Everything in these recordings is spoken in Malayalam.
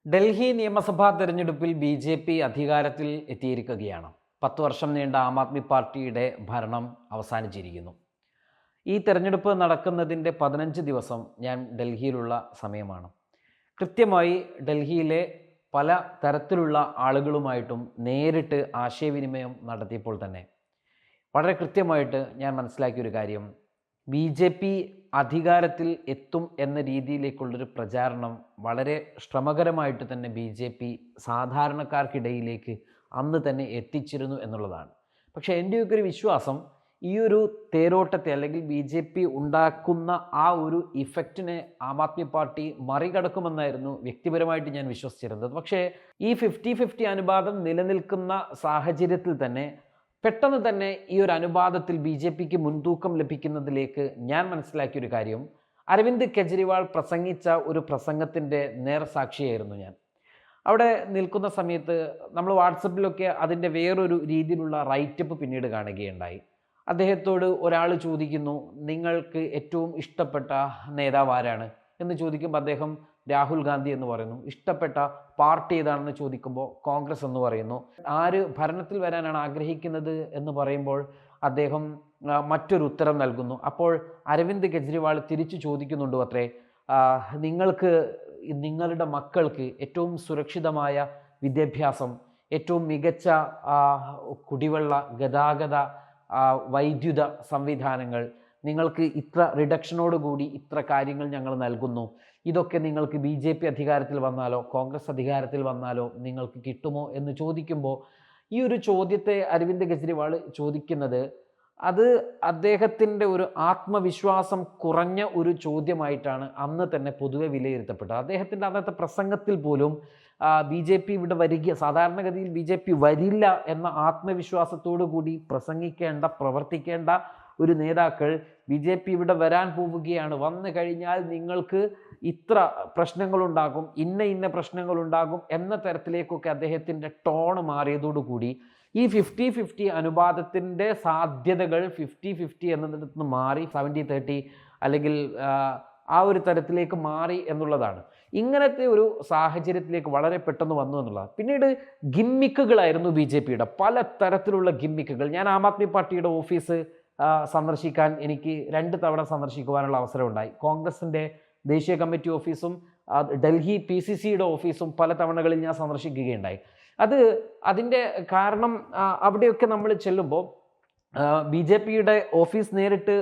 ഡൽഹി നിയമസഭാ തെരഞ്ഞെടുപ്പിൽ ബി.ജെ.പി. അധികാരത്തിൽ എത്തിയിരിക്കുകയാണ്. 10 വർഷം നീണ്ട ആം ആദ്മി പാർട്ടിയുടെ ഭരണം അവസാനിച്ചിരിക്കുന്നു. ഈ തെരഞ്ഞെടുപ്പ് നടക്കുന്നതിൻ്റെ 15 ദിവസം ഞാൻ ഡൽഹിയിലുള്ള സമയമാണ്. കൃത്യമായി ഡൽഹിയിലെ പല തരത്തിലുള്ള ആളുകളുമായിട്ടും നേരിട്ട് ആശയവിനിമയം നടത്തിയപ്പോൾ തന്നെ വളരെ കൃത്യമായിട്ട് ഞാൻ മനസ്സിലാക്കിയൊരു കാര്യം, ബി.ജെ.പി. അധികാരത്തിൽ എത്തും എന്ന രീതിയിലേക്കുള്ളൊരു പ്രചാരണം വളരെ ശ്രമകരമായിട്ട് തന്നെ ബി.ജെ.പി. സാധാരണക്കാർക്കിടയിലേക്ക് അന്ന് തന്നെ എത്തിച്ചിരുന്നു എന്നുള്ളതാണ്. പക്ഷേ എൻ്റെയൊക്കെ ഒരു വിശ്വാസം, ഈ ഒരു തേരോട്ടത്തെ അല്ലെങ്കിൽ ബി.ജെ.പി. ഉണ്ടാക്കുന്ന ആ ഒരു ഇഫക്റ്റിനെ ആം ആദ്മി പാർട്ടി മറികടക്കുമെന്നായിരുന്നു വ്യക്തിപരമായിട്ട് ഞാൻ വിശ്വസിച്ചിരുന്നത്. പക്ഷേ ഈ 50-50 അനുപാതം നിലനിൽക്കുന്ന സാഹചര്യത്തിൽ തന്നെ പെട്ടെന്ന് തന്നെ ഈ ഒരു അനുപാതത്തിൽ ബി.ജെ.പിക്ക് മുൻതൂക്കം ലഭിക്കുന്നതിലേക്ക് ഞാൻ മനസ്സിലാക്കിയൊരു കാര്യം, അരവിന്ദ് കെജ്രിവാൾ പ്രസംഗിച്ച ഒരു പ്രസംഗത്തിൻ്റെ നേർസാക്ഷിയായിരുന്നു ഞാൻ. അവിടെ നിൽക്കുന്ന സമയത്ത് നമ്മൾ വാട്സപ്പിലൊക്കെ അതിൻ്റെ വേറൊരു രീതിയിലുള്ള റൈറ്റപ്പ് പിന്നീട് കാണുകയുണ്ടായി. അദ്ദേഹത്തോട് ഒരാൾ ചോദിക്കുന്നു, നിങ്ങൾക്ക് ഏറ്റവും ഇഷ്ടപ്പെട്ട നേതാവ് ആരാണ് എന്ന് ചോദിക്കുമ്പോൾ അദ്ദേഹം രാഹുൽ ഗാന്ധി എന്ന് പറയുന്നു. ഇഷ്ടപ്പെട്ട പാർട്ടി ഏതാണെന്ന് ചോദിക്കുമ്പോൾ കോൺഗ്രസ് എന്ന് പറയുന്നു. ആര് ഭരണത്തിൽ വരാനാണ് ആഗ്രഹിക്കുന്നത് എന്ന് പറയുമ്പോൾ അദ്ദേഹം മറ്റൊരു ഉത്തരം നൽകുന്നു. അപ്പോൾ അരവിന്ദ് കെജ്രിവാൾ തിരിച്ചു ചോദിക്കുന്നുണ്ട് അത്രേ, നിങ്ങൾക്ക് നിങ്ങളുടെ മക്കൾക്ക് ഏറ്റവും സുരക്ഷിതമായ വിദ്യാഭ്യാസം, ഏറ്റവും മികച്ച കുടിവെള്ള, ഗതാഗത, വൈദ്യുത സംവിധാനങ്ങൾ, നിങ്ങൾക്ക് ഇത്ര റിഡക്ഷനോടുകൂടി ഇത്ര കാര്യങ്ങൾ ഞങ്ങൾ നൽകുന്നു, ഇതൊക്കെ നിങ്ങൾക്ക് ബി.ജെ.പി. അധികാരത്തിൽ വന്നാലോ കോൺഗ്രസ് അധികാരത്തിൽ വന്നാലോ നിങ്ങൾക്ക് കിട്ടുമോ എന്ന് ചോദിക്കുമ്പോൾ, ഈ ഒരു ചോദ്യത്തെ അരവിന്ദ് കെജ്രിവാൾ ചോദിക്കുന്നത് അത് അദ്ദേഹത്തിൻ്റെ ഒരു ആത്മവിശ്വാസം കുറഞ്ഞ ഒരു ചോദ്യമായിട്ടാണ് അന്ന് തന്നെ പൊതുവെ വിലയിരുത്തപ്പെട്ടത്. അദ്ദേഹത്തിൻ്റെ അന്നത്തെ പ്രസംഗത്തിൽ പോലും ബി.ജെ.പി. ഇവിടെ വരിക, സാധാരണഗതിയിൽ ബി.ജെ.പി. വരില്ല എന്ന ആത്മവിശ്വാസത്തോടു കൂടി പ്രസംഗിക്കേണ്ട, പ്രവർത്തിക്കേണ്ട ഒരു നേതാക്കൾ ബി.ജെ.പി. ഇവിടെ വരാൻ പോവുകയാണ്, വന്നു കഴിഞ്ഞാൽ നിങ്ങൾക്ക് ഇത്ര പ്രശ്നങ്ങളുണ്ടാകും, ഇന്ന പ്രശ്നങ്ങളുണ്ടാകും എന്ന തരത്തിലേക്കൊക്കെ അദ്ദേഹത്തിൻ്റെ ടോണ് മാറിയതോടുകൂടി ഈ 50-50 അനുപാതത്തിൻ്റെ സാധ്യതകൾ 50-50 എന്നതിൽ നിന്ന് മാറി 70-30 അല്ലെങ്കിൽ ആ ഒരു തരത്തിലേക്ക് മാറി എന്നുള്ളതാണ്. ഇങ്ങനത്തെ ഒരു സാഹചര്യത്തിലേക്ക് വളരെ പെട്ടെന്ന് വന്നു എന്നുള്ളതാണ്. പിന്നീട് ഗിമ്മിക്കുകളായിരുന്നു ബി.ജെ.പിയുടെ പല തരത്തിലുള്ള ഗിമ്മിക്കുകൾ. ഞാൻ ആം ആദ്മി പാർട്ടിയുടെ ഓഫീസ് സന്ദർശിക്കാൻ എനിക്ക് 2 തവണ സന്ദർശിക്കുവാനുള്ള അവസരമുണ്ടായി. കോൺഗ്രസിൻ്റെ ദേശീയ കമ്മിറ്റി ഓഫീസും ഡൽഹി PCCയുടെ ഓഫീസും പല തവണകളിൽ ഞാൻ സന്ദർശിക്കുകയുണ്ടായി. അതിൻ്റെ കാരണം, അവിടെയൊക്കെ നമ്മൾ ചെല്ലുമ്പോൾ ബി.ജെ.പിയുടെ ഓഫീസ് നേരിട്ട്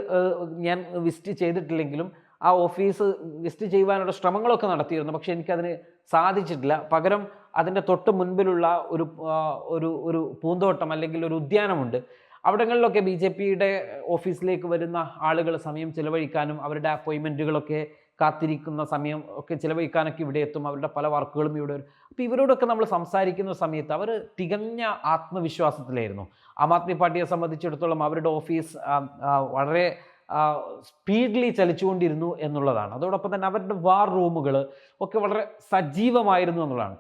ഞാൻ വിസിറ്റ് ചെയ്തിട്ടില്ലെങ്കിലും ആ ഓഫീസ് വിസിറ്റ് ചെയ്യുവാനുള്ള ശ്രമങ്ങളൊക്കെ നടത്തിയിരുന്നു. പക്ഷേ എനിക്കതിന് സാധിച്ചിട്ടില്ല. പകരം അതിൻ്റെ തൊട്ട് മുൻപിലുള്ള ഒരു പൂന്തോട്ടം അല്ലെങ്കിൽ ഒരു ഉദ്യാനമുണ്ട്. അവിടങ്ങളിലൊക്കെ ബി.ജെ.പിയുടെ ഓഫീസിലേക്ക് വരുന്ന ആളുകൾ സമയം ചിലവഴിക്കാനും അവരുടെ അപ്പോയിൻമെൻറ്റുകളൊക്കെ കാത്തിരിക്കുന്ന സമയം ഒക്കെ ചിലവഴിക്കാനൊക്കെ ഇവിടെ എത്തും. അവരുടെ പല വർക്കുകളും ഇവിടെ വരും. അപ്പോൾ ഇവരോടൊക്കെ നമ്മൾ സംസാരിക്കുന്ന സമയത്ത് അവർ തികഞ്ഞ ആത്മവിശ്വാസത്തിലായിരുന്നു. ആം ആദ്മി പാർട്ടിയെ സംബന്ധിച്ചിടത്തോളം അവരുടെ ഓഫീസ് വളരെ സ്പീഡിലി ചലിച്ചുകൊണ്ടിരുന്നു എന്നുള്ളതാണ്. അതോടൊപ്പം തന്നെ അവരുടെ വാർ റൂമുകൾ ഒക്കെ വളരെ സജീവമായിരുന്നു എന്നുള്ളതാണ്.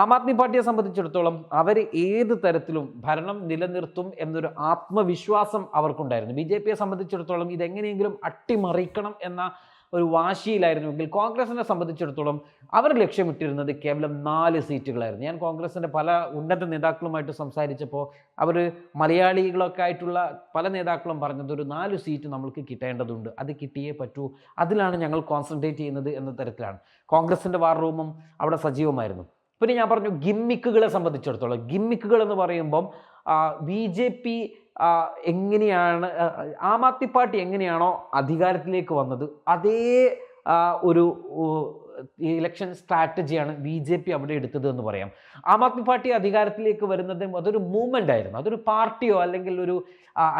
ആം ആദ്മി പാർട്ടിയെ സംബന്ധിച്ചിടത്തോളം അവർ ഏത് തരത്തിലും ഭരണം നിലനിർത്തും എന്നൊരു ആത്മവിശ്വാസം അവർക്കുണ്ടായിരുന്നു. ബി.ജെ.പിയെ സംബന്ധിച്ചിടത്തോളം ഇതെങ്ങനെയെങ്കിലും അട്ടിമറിക്കണം എന്ന ഒരു വാശിയിലായിരുന്നുവെങ്കിൽ കോൺഗ്രസിനെ സംബന്ധിച്ചിടത്തോളം അവർ ലക്ഷ്യമിട്ടിരുന്നത് കേവലം 4 സീറ്റുകളായിരുന്നു. ഞാൻ കോൺഗ്രസിൻ്റെ പല ഉന്നത നേതാക്കളുമായിട്ട് സംസാരിച്ചപ്പോൾ അവർ മലയാളികളൊക്കെ ആയിട്ടുള്ള പല നേതാക്കളും പറഞ്ഞത് ഒരു 4 സീറ്റ് നമ്മൾക്ക് കിട്ടേണ്ടതുണ്ട്, അത് കിട്ടിയേ പറ്റൂ, അതിലാണ് ഞങ്ങൾ കോൺസെൻട്രേറ്റ് ചെയ്യുന്നത് എന്ന തരത്തിലാണ്. കോൺഗ്രസിൻ്റെ വാർ റൂമും അവിടെ സജീവമായിരുന്നു. പിന്നെ ഞാൻ പറഞ്ഞു ഗിമ്മിക്കുകളെ സംബന്ധിച്ചിടത്തോളം, ഗിമ്മിക്കുകൾ എന്ന് പറയുമ്പം ബി.ജെ.പി. എങ്ങനെയാണ്, ആം ആദ്മി പാർട്ടി എങ്ങനെയാണോ അധികാരത്തിലേക്ക് വന്നത് അതേ ഒരു ഇലക്ഷൻ സ്ട്രാറ്റജിയാണ് ബി.ജെ.പി. അവിടെ എടുത്തത് എന്ന് പറയാം. ആം ആദ്മി പാർട്ടി അധികാരത്തിലേക്ക് വരുന്നത് അതൊരു മൂവ്മെൻ്റ് ആയിരുന്നു, അതൊരു പാർട്ടിയോ അല്ലെങ്കിൽ ഒരു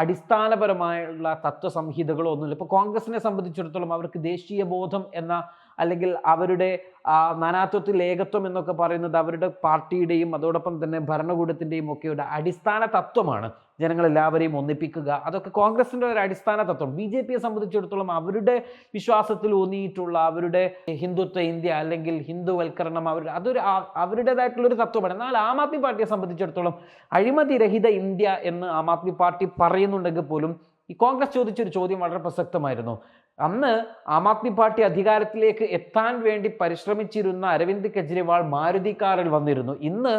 അടിസ്ഥാനപരമായുള്ള തത്വസംഹിതകളോ ഒന്നുമില്ല. ഇപ്പോൾ കോൺഗ്രസിനെ സംബന്ധിച്ചിടത്തോളം അവർക്ക് ദേശീയ ബോധം എന്ന അല്ലെങ്കിൽ അവരുടെ നാനാത്വത്തിൽ ഏകത്വം എന്നൊക്കെ പറയുന്നത് അവരുടെ പാർട്ടിയുടെയും അതോടൊപ്പം തന്നെ ഭരണകൂടത്തിൻ്റെയും ഒക്കെ ഒരു അടിസ്ഥാന തത്വമാണ്. ജനങ്ങളെല്ലാവരെയും ഒന്നിപ്പിക്കുക, അതൊക്കെ കോൺഗ്രസിൻ്റെ ഒരു അടിസ്ഥാന തത്വം. ബി.ജെ.പിയെ സംബന്ധിച്ചിടത്തോളം അവരുടെ വിശ്വാസത്തിൽ ഊന്നിയിട്ടുള്ള അവരുടെ ഹിന്ദുത്വ ഇന്ത്യ അല്ലെങ്കിൽ ഹിന്ദുവൽക്കരണം അവരുടേതായിട്ടുള്ളൊരു തത്വമാണ്. എന്നാൽ ആം ആദ്മി പാർട്ടിയെ സംബന്ധിച്ചിടത്തോളം അഴിമതിരഹിത ഇന്ത്യ എന്ന് ആം ആദ്മി പാർട്ടി പറയുന്നുണ്ടെങ്കിൽ പോലും ഈ കോൺഗ്രസ് ചോദിച്ചൊരു ചോദ്യം വളരെ പ്രസക്തമായിരുന്നു. അന്ന് ആം ആദ്മി പാർട്ടി അധികാരത്തിലേക്ക് എത്താൻ വേണ്ടി പരിശ്രമിച്ചിരുന്ന അരവിന്ദ് കെജ്രിവാൾ മാരുതി കാറിൽ വന്നിരുന്നു. ഇന്ന്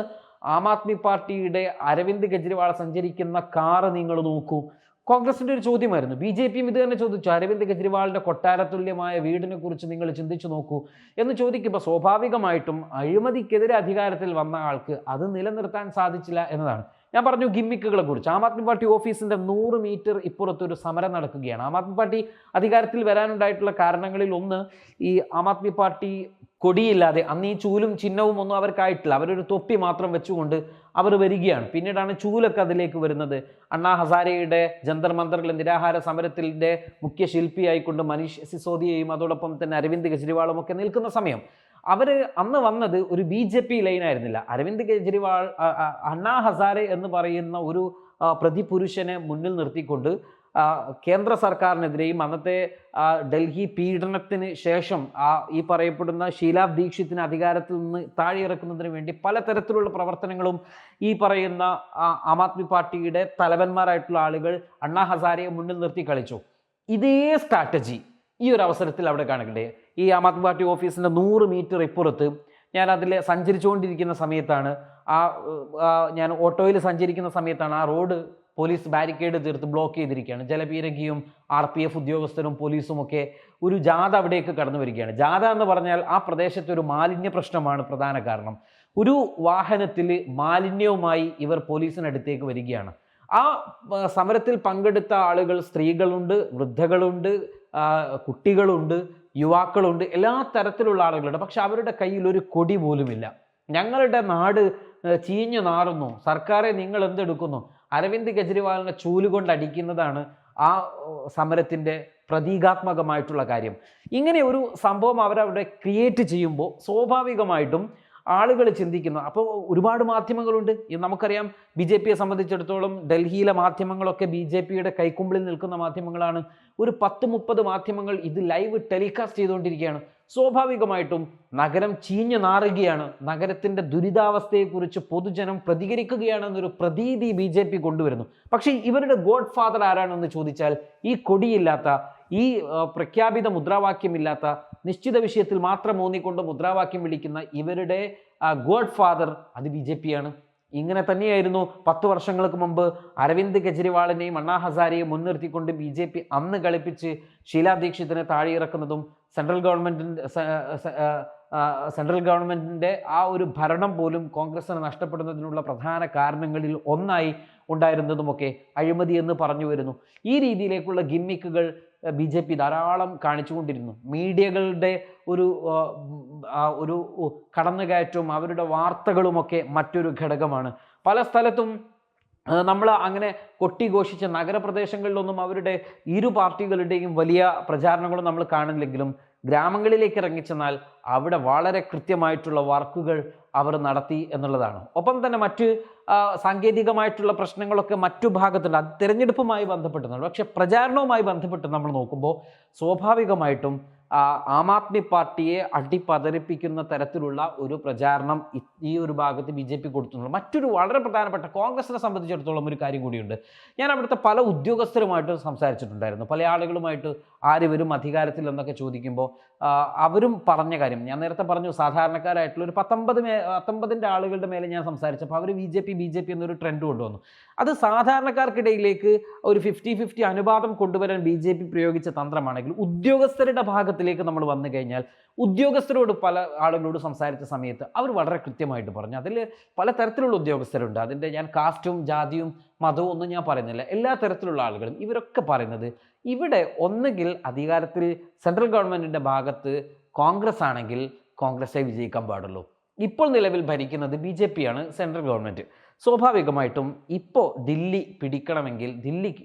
ആം ആദ്മി പാർട്ടിയുടെ അരവിന്ദ് കെജ്രിവാൾ സഞ്ചരിക്കുന്ന കാറ് നിങ്ങൾ നോക്കൂ. കോൺഗ്രസിന്റെ ഒരു ചോദ്യമായിരുന്നു, ബി ജെ പിയും ഇത് തന്നെ ചോദിച്ചു, അരവിന്ദ് കെജ്രിവാളിന്റെ കൊട്ടാരത്തുല്യമായ വീടിനെ കുറിച്ച് നിങ്ങൾ ചിന്തിച്ചു നോക്കൂ എന്ന് ചോദിക്കുമ്പോൾ സ്വാഭാവികമായിട്ടും അഴിമതിക്കെതിരെ അധികാരത്തിൽ വന്ന ആൾക്ക് അത് നിലനിർത്താൻ സാധിച്ചില്ല എന്നതാണ്. ഞാൻ പറഞ്ഞു ഗിമ്മിക്കുകളെ കുറിച്ച്. ആം ആദ്മി പാർട്ടി ഓഫീസിന്റെ 100 മീറ്റർ ഇപ്പുറത്ത് ഒരു സമരം നടക്കുകയാണ്. ആം ആദ്മി പാർട്ടി അധികാരത്തിൽ വരാനുണ്ടായിട്ടുള്ള കാരണങ്ങളിൽ ഒന്ന്, ഈ ആം ആദ്മി പാർട്ടി കൊടിയില്ലാതെ, അന്ന് ഈ ചൂലും ചിഹ്നവും ഒന്നും അവർക്കായിട്ടില്ല, അവരൊരു തൊപ്പി മാത്രം വെച്ചുകൊണ്ട് അവർ വരികയാണ്. പിന്നീടാണ് ചൂലൊക്കെ അതിലേക്ക് വരുന്നത്. അണ്ണാ ഹസാരെയുടെ ജന്തർ മന്ദറിലെ നിരാഹാര സമരത്തിൻ്റെ മുഖ്യ ശില്പിയായിക്കൊണ്ട് മനീഷ് സിസോദിയയും അതോടൊപ്പം തന്നെ അരവിന്ദ് കെജ്രിവാളും ഒക്കെ നിൽക്കുന്ന സമയം അവർ അന്ന് വന്നത് ഒരു ബി ജെ പി ലൈനായിരുന്നില്ല. അരവിന്ദ് കെജ്രിവാൾ അണ്ണാ ഹസാരെ എന്ന് പറയുന്ന ഒരു പ്രതിപുരുഷനെ മുന്നിൽ നിർത്തിക്കൊണ്ട് കേന്ദ്ര സർക്കാരിനെതിരെയും അന്നത്തെ ഡൽഹി പീഡനത്തിന് ശേഷം ഈ പറയപ്പെടുന്ന ഷീലാ ദീക്ഷിത്തിനെ അധികാരത്തിൽ നിന്ന് താഴെയിറക്കുന്നതിന് വേണ്ടി പലതരത്തിലുള്ള പ്രവർത്തനങ്ങളും ഈ പറയുന്ന ആം ആദ്മി പാർട്ടിയുടെ തലവന്മാരായിട്ടുള്ള ആളുകൾ അണ്ണാ ഹസാരെയെ മുന്നിൽ നിർത്തി കളിച്ചു. ഇതേ സ്ട്രാറ്റജി ഈ ഒരു അവസരത്തിൽ അവിടെ കാണുകയുണ്ടായി. ഈ ആം ആദ്മി പാർട്ടി ഓഫീസിൻ്റെ 100 മീറ്റർ ഇപ്പുറത്ത് ഞാൻ അതിൽ സഞ്ചരിച്ചുകൊണ്ടിരിക്കുന്ന സമയത്താണ്, ഞാൻ ഓട്ടോയിൽ സഞ്ചരിക്കുന്ന സമയത്താണ് ആ റോഡ് പോലീസ് ബാരിക്കേഡ് തീർത്ത് ബ്ലോക്ക് ചെയ്തിരിക്കുകയാണ്. ജലപീരങ്കിയും RPF ഉദ്യോഗസ്ഥരും പോലീസും ഒക്കെ ഒരു ജാഥ അവിടേക്ക് കടന്നു വരികയാണ്. ജാഥ എന്ന് പറഞ്ഞാൽ ആ പ്രദേശത്തെ ഒരു മാലിന്യ പ്രശ്നമാണ് പ്രധാന കാരണം. ഒരു വാഹനത്തിൽ മാലിന്യവുമായി ഇവർ പോലീസിനടുത്തേക്ക് വരികയാണ്. ആ സമരത്തിൽ പങ്കെടുത്ത ആളുകൾ സ്ത്രീകളുണ്ട്, വൃദ്ധകളുണ്ട്, കുട്ടികളുണ്ട്, യുവാക്കളുണ്ട്, എല്ലാ തരത്തിലുള്ള ആളുകളുണ്ട്. പക്ഷെ അവരുടെ കയ്യിൽ ഒരു കൊടി പോലുമില്ല. ഞങ്ങളുടെ നാട് ചീഞ്ഞു നാറുന്നു, സർക്കാരെ നിങ്ങൾ എന്തെടുക്കുന്നു, അരവിന്ദ് കെജ്രിവാളിനെ ചൂലുകൊണ്ട് അടിക്കുന്നതാണ് ആ സമരത്തിൻ്റെ പ്രതീകാത്മകമായിട്ടുള്ള കാര്യം. ഇങ്ങനെ ഒരു സംഭവം അവരവിടെ ക്രിയേറ്റ് ചെയ്യുമ്പോൾ സ്വാഭാവികമായിട്ടും ആളുകൾ ചിന്തിക്കുന്നു. അപ്പോൾ ഒരുപാട് മാധ്യമങ്ങളുണ്ട്. നമുക്കറിയാം BJPയെ സംബന്ധിച്ചിടത്തോളം ഡൽഹിയിലെ മാധ്യമങ്ങളൊക്കെ BJPയുടെ കൈക്കുമ്പിളിൽ നിൽക്കുന്ന മാധ്യമങ്ങളാണ്. ഒരു 10-30 മാധ്യമങ്ങൾ ഇത് ലൈവ് ടെലികാസ്റ്റ് ചെയ്തുകൊണ്ടിരിക്കുകയാണ്. സ്വാഭാവികമായിട്ടും നഗരം ചീഞ്ഞു നാറുകയാണ്, നഗരത്തിൻ്റെ ദുരിതാവസ്ഥയെക്കുറിച്ച് പൊതുജനം പ്രതികരിക്കുകയാണെന്നൊരു പ്രതീതി BJP കൊണ്ടുവരുന്നു. പക്ഷേ ഇവരുടെ ഗോഡ് ഫാദർ ആരാണെന്ന് ചോദിച്ചാൽ ഈ കൊടിയില്ലാത്ത, ഈ പ്രഖ്യാപിത മുദ്രാവാക്യമില്ലാത്ത, നിശ്ചിത വിഷയത്തിൽ മാത്രം ഊന്നിക്കൊണ്ട് മുദ്രാവാക്യം വിളിക്കുന്ന ഇവരുടെ ഗോഡ് ഫാദർ അത് BJPയാണ്. ഇങ്ങനെ തന്നെയായിരുന്നു 10 വർഷങ്ങൾക്ക് മുമ്പ് അരവിന്ദ് കെജ്രിവാളിനെയും അണ്ണാ ഹസാരെയും മുൻനിർത്തിക്കൊണ്ട് BJP അന്ന് കളിപ്പിച്ച് ഷീലാ ദീക്ഷിത്തിനെ താഴെയിറക്കുന്നതും സെൻട്രൽ ഗവൺമെൻറ്റിൻ്റെ ആ ഒരു ഭരണം പോലും കോൺഗ്രസിന് നഷ്ടപ്പെടുന്നതിനുള്ള പ്രധാന കാരണങ്ങളിൽ ഒന്നായി ഉണ്ടായിരുന്നതുമൊക്കെ അഴിമതി എന്ന് പറഞ്ഞു വരുന്നു. ഈ രീതിയിലേക്കുള്ള ഗിമ്മിക്കുകൾ BJP ധാരാളം കാണിച്ചുകൊണ്ടിരുന്നു. മീഡിയകളുടെ ഒരു കടന്നുകയറ്റവും അവരുടെ വാർത്തകളുമൊക്കെ മറ്റൊരു ഘടകമാണ്. പല സ്ഥലത്തും നമ്മൾ അങ്ങനെ കൊട്ടിഘോഷിച്ച നഗരപ്രദേശങ്ങളിലൊന്നും അവരുടെ ഇരു പാർട്ടികളുടെയും വലിയ പ്രചാരണങ്ങളും നമ്മൾ കാണില്ലെങ്കിലും ഗ്രാമങ്ങളിലേക്ക് ഇറങ്ങിച്ചെന്നാൽ അവിടെ വളരെ കൃത്യമായിട്ടുള്ള വർക്കുകൾ അവർ നടത്തി എന്നുള്ളതാണ്. ഒപ്പം തന്നെ മറ്റ് സാങ്കേതികമായിട്ടുള്ള പ്രശ്നങ്ങളൊക്കെ മറ്റു ഭാഗത്തുണ്ട്. അത് തിരഞ്ഞെടുപ്പുമായി ബന്ധപ്പെട്ടുന്നുണ്ട്. പക്ഷെ പ്രചാരണവുമായി ബന്ധപ്പെട്ട് നമ്മൾ നോക്കുമ്പോൾ സ്വാഭാവികമായിട്ടും ആം ആദ്മി പാർട്ടിയെ അടിപതറിപ്പിക്കുന്ന തരത്തിലുള്ള ഒരു പ്രചാരണം ഈ ഒരു ഭാഗത്ത് BJP കൊടുത്തുള്ളൂ. മറ്റൊരു വളരെ പ്രധാനപ്പെട്ട കോൺഗ്രസിനെ സംബന്ധിച്ചിടത്തോളം ഒരു കാര്യം കൂടിയുണ്ട്. ഞാൻ അവിടുത്തെ പല ഉദ്യോഗസ്ഥരുമായിട്ട് സംസാരിച്ചിട്ടുണ്ടായിരുന്നു. പല ആളുകളുമായിട്ട് ആര് വരും അധികാരത്തിൽ എന്നൊക്കെ ചോദിക്കുമ്പോൾ അവരും പറഞ്ഞ കാര്യം ഞാൻ നേരത്തെ പറഞ്ഞു. സാധാരണക്കാരായിട്ടുള്ള ഒരു 19 ആളുകളുടെ മേലെ ഞാൻ സംസാരിച്ചപ്പോൾ അവർ BJP എന്നൊരു ട്രെൻഡ് കൊണ്ടുവന്നു. അത് സാധാരണക്കാർക്കിടയിലേക്ക് ഒരു 50-50 അനുപാതം കൊണ്ടുവരാൻ BJP പ്രയോഗിച്ച തന്ത്രമാണെങ്കിൽ ഉദ്യോഗസ്ഥരുടെ ഭാഗത്തിലേക്ക് നമ്മൾ വന്നു കഴിഞ്ഞാൽ ഉദ്യോഗസ്ഥരോട് പല ആളുകളോട് സംസാരിച്ച സമയത്ത് അവർ വളരെ കൃത്യമായിട്ട് പറഞ്ഞു. അതിൽ പല തരത്തിലുള്ള ഉദ്യോഗസ്ഥരുണ്ട്. അതിൻ്റെ ഞാൻ കാസ്റ്റും ജാതിയും മതവും ഒന്നും ഞാൻ പറയുന്നില്ല. എല്ലാ തരത്തിലുള്ള ആളുകളും ഇവരൊക്കെ പറയുന്നത് ഇവിടെ ഒന്നുകിൽ അധികാരത്തിൽ സെൻട്രൽ ഗവൺമെൻറ്റിൻ്റെ ഭാഗത്ത് കോൺഗ്രസ് ആണെങ്കിൽ കോൺഗ്രസേ വിജയിക്കാൻ പാടുള്ളൂ. ഇപ്പോൾ നിലവിൽ ഭരിക്കുന്നത് BJPയാണ് സെൻട്രൽ ഗവൺമെൻറ്. സ്വാഭാവികമായിട്ടും ഇപ്പോൾ ദില്ലി പിടിക്കണമെങ്കിൽ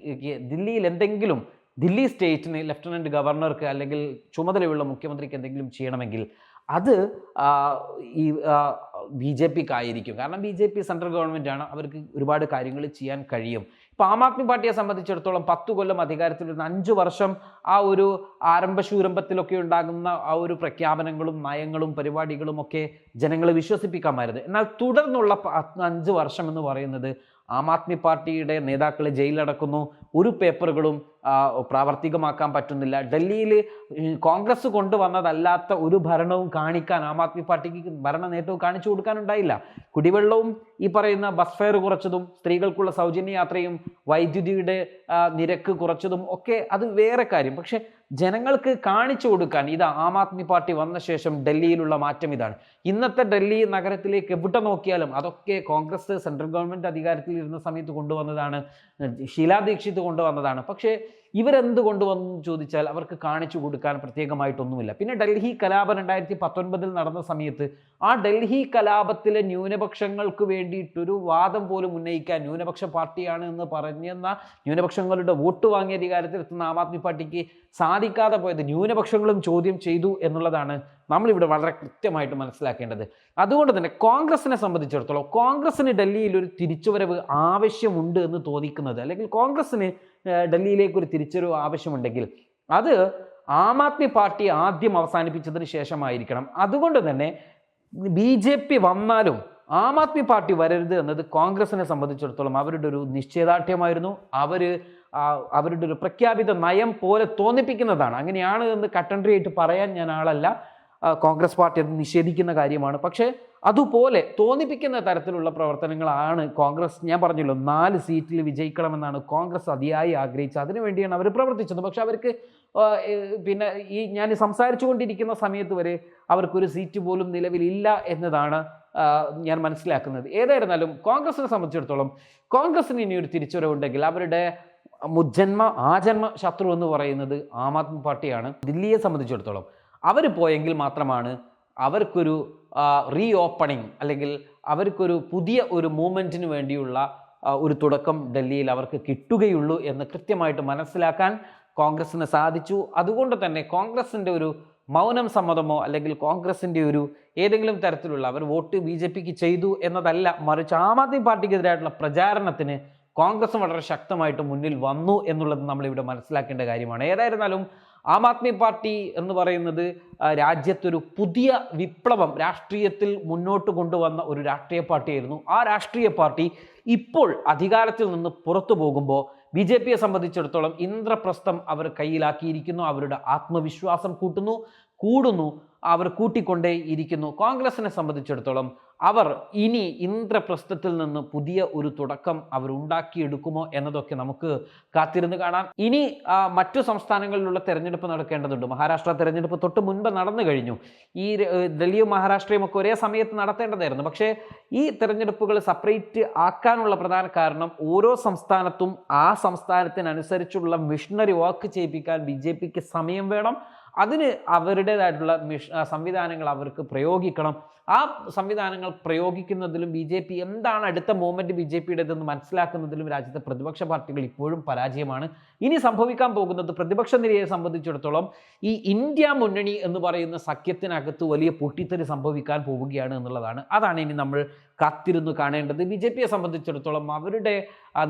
ദില്ലിയിൽ എന്തെങ്കിലും ദില്ലി സ്റ്റേറ്റിന് ലഫ്റ്റനൻറ്റ് ഗവർണർക്ക് അല്ലെങ്കിൽ ചുമതലയുള്ള മുഖ്യമന്ത്രിക്ക് എന്തെങ്കിലും ചെയ്യണമെങ്കിൽ അത് ഈ BJPക്കായിരിക്കും. കാരണം BJP സെൻട്രൽ ഗവൺമെൻറ്റാണ്, അവർക്ക് ഒരുപാട് കാര്യങ്ങൾ ചെയ്യാൻ കഴിയും. ഇപ്പോൾ ആം ആദ്മി പാർട്ടിയെ സംബന്ധിച്ചിടത്തോളം 10 കൊല്ലം അധികാരത്തിൽ വരുന്ന 5 വർഷം ആ ഒരു ആരംഭശൂരംഭത്തിലൊക്കെ ഉണ്ടാകുന്ന ആ ഒരു പ്രഖ്യാപനങ്ങളും നയങ്ങളും പരിപാടികളും ഒക്കെ ജനങ്ങളെ വിശ്വസിപ്പിക്കാമായിരുന്നു. എന്നാൽ തുടർന്നുള്ള 5 വർഷം എന്ന് പറയുന്നത് ആം ആദ്മി പാർട്ടിയുടെ നേതാക്കളെ ജയിലിലടക്കുന്നു, ഒരു പേപ്പറുകളും പ്രാവർത്തികമാക്കാൻ പറ്റുന്നില്ല. ഡൽഹിയിൽ കോൺഗ്രസ് കൊണ്ടുവന്നതല്ലാത്ത ഒരു ഭരണവും കാണിക്കാൻ ആം ആദ്മി പാർട്ടിക്ക് ഭരണ നേട്ടവും കാണിച്ചു കൊടുക്കാനുണ്ടായില്ല. കുടിവെള്ളവും ഈ പറയുന്ന ബസ് ഫെയർ കുറച്ചതും സ്ത്രീകൾക്കുള്ള സൗജന്യ യാത്രയും വൈദ്യുതിയുടെ നിരക്ക് കുറച്ചതും ഒക്കെ അത് വേറെ കാര്യം. പക്ഷെ ജനങ്ങൾക്ക് കാണിച്ചു കൊടുക്കാൻ ഇത് ആം ആദ്മി പാർട്ടി വന്ന ശേഷം ഡൽഹിയിലുള്ള മാറ്റം ഇതാണ്. ഇന്നത്തെ ഡൽഹി നഗരത്തിലേക്ക് എവിടെ നോക്കിയാലും അതൊക്കെ കോൺഗ്രസ് സെൻട്രൽ ഗവൺമെൻറ് അധികാരത്തിൽ ഇരുന്ന സമയത്ത് കൊണ്ടുവന്നതാണ്, ഷീലാ ദീക്ഷിത് കൊണ്ടുവന്നതാണ്. പക്ഷേ ഇവരെന്ത് കൊണ്ടുവന്നു ചോദിച്ചാൽ അവർക്ക് കാണിച്ചു കൊടുക്കാൻ പ്രത്യേകമായിട്ടൊന്നുമില്ല. പിന്നെ ഡൽഹി കലാപം 2019 നടന്ന സമയത്ത് ആ ഡൽഹി കലാപത്തിലെ ന്യൂനപക്ഷങ്ങൾക്ക് വേണ്ടിയിട്ടൊരു വാദം പോലും ഉന്നയിക്കാൻ ന്യൂനപക്ഷ പാർട്ടിയാണ് എന്ന് പറഞ്ഞെന്ന ന്യൂനപക്ഷങ്ങളുടെ വോട്ട് വാങ്ങിയ അധികാരത്തിലെത്തുന്ന ആം ആദ്മി പാർട്ടിക്ക് സാധിക്കാതെ പോയത് ന്യൂനപക്ഷങ്ങളും ചോദ്യം ചെയ്തു എന്നുള്ളതാണ് നമ്മളിവിടെ വളരെ കൃത്യമായിട്ട് മനസ്സിലാക്കേണ്ടത്. അതുകൊണ്ട് തന്നെ കോൺഗ്രസിനെ സംബന്ധിച്ചിടത്തോളം കോൺഗ്രസിന് ഡൽഹിയിൽ ഒരു തിരിച്ചുവരവ് ആവശ്യമുണ്ട് എന്ന് തോന്നിക്കുന്നത്, അല്ലെങ്കിൽ കോൺഗ്രസിന് ഡൽഹിയിലേക്ക് ഒരു തിരിച്ചുവരവ് ആവശ്യമുണ്ടെങ്കിൽ അത് ആം ആദ്മി പാർട്ടി ആദ്യം അവസാനിപ്പിച്ചതിന് ശേഷമായിരിക്കണം. അതുകൊണ്ട് തന്നെ BJP വന്നാലും ആം ആദ്മി പാർട്ടി വരരുത് എന്നത് കോൺഗ്രസിനെ സംബന്ധിച്ചിടത്തോളം അവരുടെ ഒരു നിശ്ചയദാർഢ്യമായിരുന്നു. അവരുടെ ഒരു പ്രഖ്യാപിത നയം പോലെ തോന്നിപ്പിക്കുന്നതാണ്. അങ്ങനെയാണ് എന്ന് കട്ടൻട്രി ആയിട്ട് പറയാൻ ഞാൻ ആളല്ല. കോൺഗ്രസ് പാർട്ടി അത് നിഷേധിക്കുന്ന കാര്യമാണ്. പക്ഷേ അതുപോലെ തോന്നിപ്പിക്കുന്ന തരത്തിലുള്ള പ്രവർത്തനങ്ങളാണ് കോൺഗ്രസ്, ഞാൻ പറഞ്ഞല്ലോ 4 സീറ്റിൽ വിജയിക്കണമെന്നാണ് കോൺഗ്രസ് അതിയായി ആഗ്രഹിച്ചത്. അതിനുവേണ്ടിയാണ് അവർ പ്രവർത്തിച്ചത്. പക്ഷെ അവർക്ക് പിന്നെ ഞാൻ സംസാരിച്ചു കൊണ്ടിരിക്കുന്ന സമയത്ത് വരെ അവർക്കൊരു സീറ്റ് പോലും നിലവിലില്ല എന്നതാണ് ഞാൻ മനസ്സിലാക്കുന്നത്. ഏതായിരുന്നാലും കോൺഗ്രസിനെ സംബന്ധിച്ചിടത്തോളം കോൺഗ്രസിന് ഇനി ഒരു തിരിച്ചുവരവുണ്ടെങ്കിൽ അവരുടെ മുജ്ജന്മ ആജന്മ ശത്രു എന്ന് പറയുന്നത് ആം ആദ്മി പാർട്ടിയാണ്. ദില്ലിയെ സംബന്ധിച്ചിടത്തോളം അവർ പോയെങ്കിൽ മാത്രമാണ് അവർക്കൊരു റീ ഓപ്പണിംഗ് അല്ലെങ്കിൽ അവർക്കൊരു പുതിയ ഒരു മൂവ്മെൻറ്റിന് വേണ്ടിയുള്ള ഒരു തുടക്കം ഡൽഹിയിൽ അവർക്ക് കിട്ടുകയുള്ളൂ എന്ന് കൃത്യമായിട്ട് മനസ്സിലാക്കാൻ കോൺഗ്രസിന് സാധിച്ചു. അതുകൊണ്ട് തന്നെ കോൺഗ്രസിൻ്റെ ഒരു മൗനം സമ്മതമോ അല്ലെങ്കിൽ കോൺഗ്രസിൻ്റെ ഒരു ഏതെങ്കിലും തരത്തിലുള്ള അവർ വോട്ട് BJPക്ക് ചെയ്തു എന്നതല്ല, മറിച്ച് ആം ആദ്മി പാർട്ടിക്കെതിരായിട്ടുള്ള പ്രചാരണത്തിന് കോൺഗ്രസ് വളരെ ശക്തമായിട്ട് മുന്നിൽ വന്നു എന്നുള്ളത് നമ്മളിവിടെ മനസ്സിലാക്കേണ്ട കാര്യമാണ്. ഏതായിരുന്നാലും ആം ആദ്മി പാർട്ടി എന്ന് പറയുന്നത് രാജ്യത്തൊരു പുതിയ വിപ്ലവം രാഷ്ട്രീയത്തിൽ മുന്നോട്ട് കൊണ്ടുവന്ന ഒരു രാഷ്ട്രീയ പാർട്ടിയായിരുന്നു. ആ രാഷ്ട്രീയ പാർട്ടി ഇപ്പോൾ അധികാരത്തിൽ നിന്ന് പുറത്തു പോകുമ്പോൾ BJPയെ സംബന്ധിച്ചിടത്തോളം ഇന്ദ്രപ്രസ്ഥം അവർ കയ്യിലാക്കിയിരിക്കുന്നു. അവരുടെ ആത്മവിശ്വാസം കൂടുന്നു, അവർ കൂട്ടിക്കൊണ്ടേ ഇരിക്കുന്നു. കോൺഗ്രസിനെ സംബന്ധിച്ചിടത്തോളം അവർ ഇനി ഇന്ദ്രപ്രസ്ഥത്തിൽ നിന്ന് പുതിയ ഒരു തുടക്കം അവർ ഉണ്ടാക്കിയെടുക്കുമോ എന്നതൊക്കെ നമുക്ക് കാത്തിരുന്ന് കാണാം. ഇനി മറ്റു സംസ്ഥാനങ്ങളിലുള്ള തെരഞ്ഞെടുപ്പ് നടക്കേണ്ടതുണ്ട്. മഹാരാഷ്ട്ര തെരഞ്ഞെടുപ്പ് തൊട്ട് മുൻപ് നടന്നു കഴിഞ്ഞു. ഈ ഡൽഹിയും മഹാരാഷ്ട്രയും ഒക്കെ ഒരേ സമയത്ത് നടത്തേണ്ടതായിരുന്നു. പക്ഷേ ഈ തെരഞ്ഞെടുപ്പുകൾ സെപ്പറേറ്റ് ആക്കാനുള്ള പ്രധാന കാരണം ഓരോ സംസ്ഥാനത്തും ആ സംസ്ഥാനത്തിനനുസരിച്ചുള്ള മിഷണറി വർക്ക് ചെയ്യിപ്പിക്കാൻ BJPക്ക് സമയം വേണം. അതിന് അവരുടേതായിട്ടുള്ള സംവിധാനങ്ങൾ അവർക്ക് പ്രയോഗിക്കണം. ആ സംവിധാനങ്ങൾ പ്രയോഗിക്കുന്നതിലും BJP എന്താണ് അടുത്ത മൂവ്മെൻറ്റ് BJPയുടേതെന്ന് മനസ്സിലാക്കുന്നതിലും രാജ്യത്തെ പ്രതിപക്ഷ പാർട്ടികൾ ഇപ്പോഴും പരാജയമാണ്. ഇനി സംഭവിക്കാൻ പോകുന്നത് പ്രതിപക്ഷ നിരയെ സംബന്ധിച്ചിടത്തോളം ഈ ഇന്ത്യ മുന്നണി എന്ന് പറയുന്ന സഖ്യത്തിനകത്ത് വലിയ പൊട്ടിത്തെറി സംഭവിക്കാൻ പോവുകയാണ് എന്നുള്ളതാണ്. അതാണ് ഇനി നമ്മൾ കാത്തിരുന്ന് കാണേണ്ടത്. BJPയെ സംബന്ധിച്ചിടത്തോളം അവരുടെ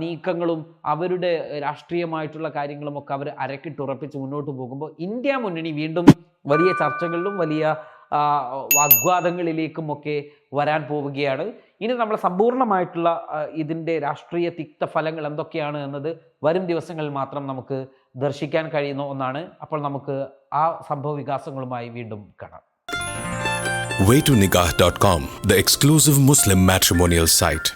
നീക്കങ്ങളും അവരുടെ രാഷ്ട്രീയമായിട്ടുള്ള കാര്യങ്ങളും ഒക്കെ അവർ അരക്കിട്ടുറപ്പിച്ച് മുന്നോട്ട് പോകുമ്പോൾ ഇന്ത്യ മുന്നണി വീണ്ടും വലിയ ചർച്ചകളിലും വലിയ വാഗ്വാദങ്ങളിലേക്കുമൊക്കെ വരാൻ പോവുകയാണ്. ഇനി നമ്മൾ സമ്പൂർണ്ണമായിട്ടുള്ള ഇതിൻ്റെ രാഷ്ട്രീയ തിക്തഫലങ്ങൾ എന്തൊക്കെയാണ് എന്നത് വരും ദിവസങ്ങളിൽ മാത്രം നമുക്ക് ദർശിക്കാൻ കഴിയുന്ന ഒന്നാണ്. അപ്പോൾ നമുക്ക് ആ സംഭവ വികാസങ്ങളുമായി വീണ്ടും കാണാം. Waytonikah.com, the exclusive Muslim matrimonial site.